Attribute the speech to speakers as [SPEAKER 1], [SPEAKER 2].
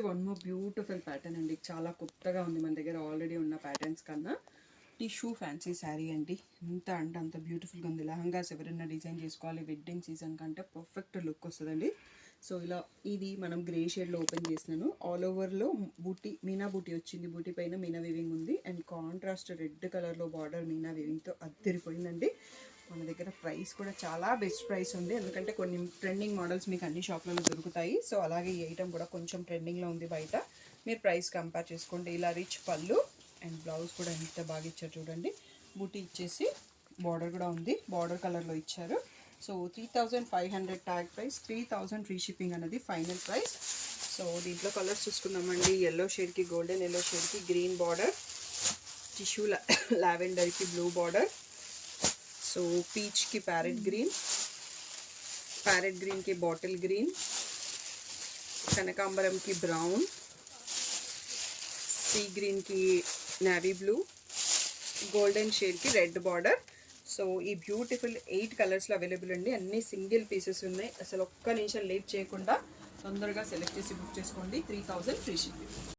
[SPEAKER 1] One more beautiful pattern అండి. చాలా కొత్తగా ఉంది మన దగ్గర ఆల్రెడీ ఉన్న ప్యాటర్న్స్ కన్నా. టిష్యూ ఫ్యాన్సీ శారీ అండి. ఎంత అంటే అంత బ్యూటిఫుల్గా ఉంది. లెహంగాస్ ఎవరైనా డిజైన్ చేసుకోవాలి వెడ్డింగ్ సీజన్ కంటే పర్ఫెక్ట్ లుక్ వస్తుందండి. సో ఇలా ఇది మనం గ్రే షేడ్లో ఓపెన్ చేసినాను. ఆల్ ఓవర్లో బూటీ మీనా బూటీ వచ్చింది. బూటీ పైన మీనా వీవింగ్ ఉంది అండ్ కాంట్రాస్ట్ రెడ్ కలర్లో బార్డర్ మీనా వీవింగ్తో అద్దరిపోయిందండి. మన దగ్గర ప్రైస్ కూడా చాలా బెస్ట్ ప్రైస్ ఉంది, ఎందుకంటే కొన్ని ట్రెండింగ్ మోడల్స్ మీకు అన్ని షాప్లలో దొరుకుతాయి. సో అలాగే ఈ ఐటమ్ కూడా కొంచెం ట్రెండింగ్లో ఉంది బయట. మీరు ప్రైస్ కంపేర్ చేసుకోండి. ఇలా రిచ్ పళ్ళు అండ్ బ్లౌజ్ కూడా ఎంత బాగా ఇచ్చారు చూడండి. బూటీ ఇచ్చేసి బార్డర్ కూడా ఉంది, బార్డర్ కలర్లో ఇచ్చారు. So 3500 tag price, 3000 free shipping అనేది ఫైనల్ ప్రైస్. సో దీంట్లో కలర్స్ చూసుకున్నామండి. ఎల్లో షేడ్కి గోల్డెన్ ఎల్లో షేడ్కి గ్రీన్ బార్డర్, టిష్యూ లావెండర్కి బ్లూ బార్డర్, సో పీచ్కి ప్యారెట్ గ్రీన్కి బాటిల్ గ్రీన్, కనకాంబరంకి బ్రౌన్, సీ గ్రీన్కి నేవీ బ్లూ, గోల్డెన్ షేడ్కి రెడ్ బార్డర్. సో ఈ బ్యూటిఫుల్ 8 కలర్స్లో అవైలబుల్ అండి. అన్ని సింగిల్ పీసెస్ ఉన్నాయి. అసలు ఒక్క నిమిషం లేట్ చేయకుండా తొందరగా సెలెక్ట్ చేసి బుక్ చేసుకోండి. 3000 ఫ్రీ షిప్పింగ్.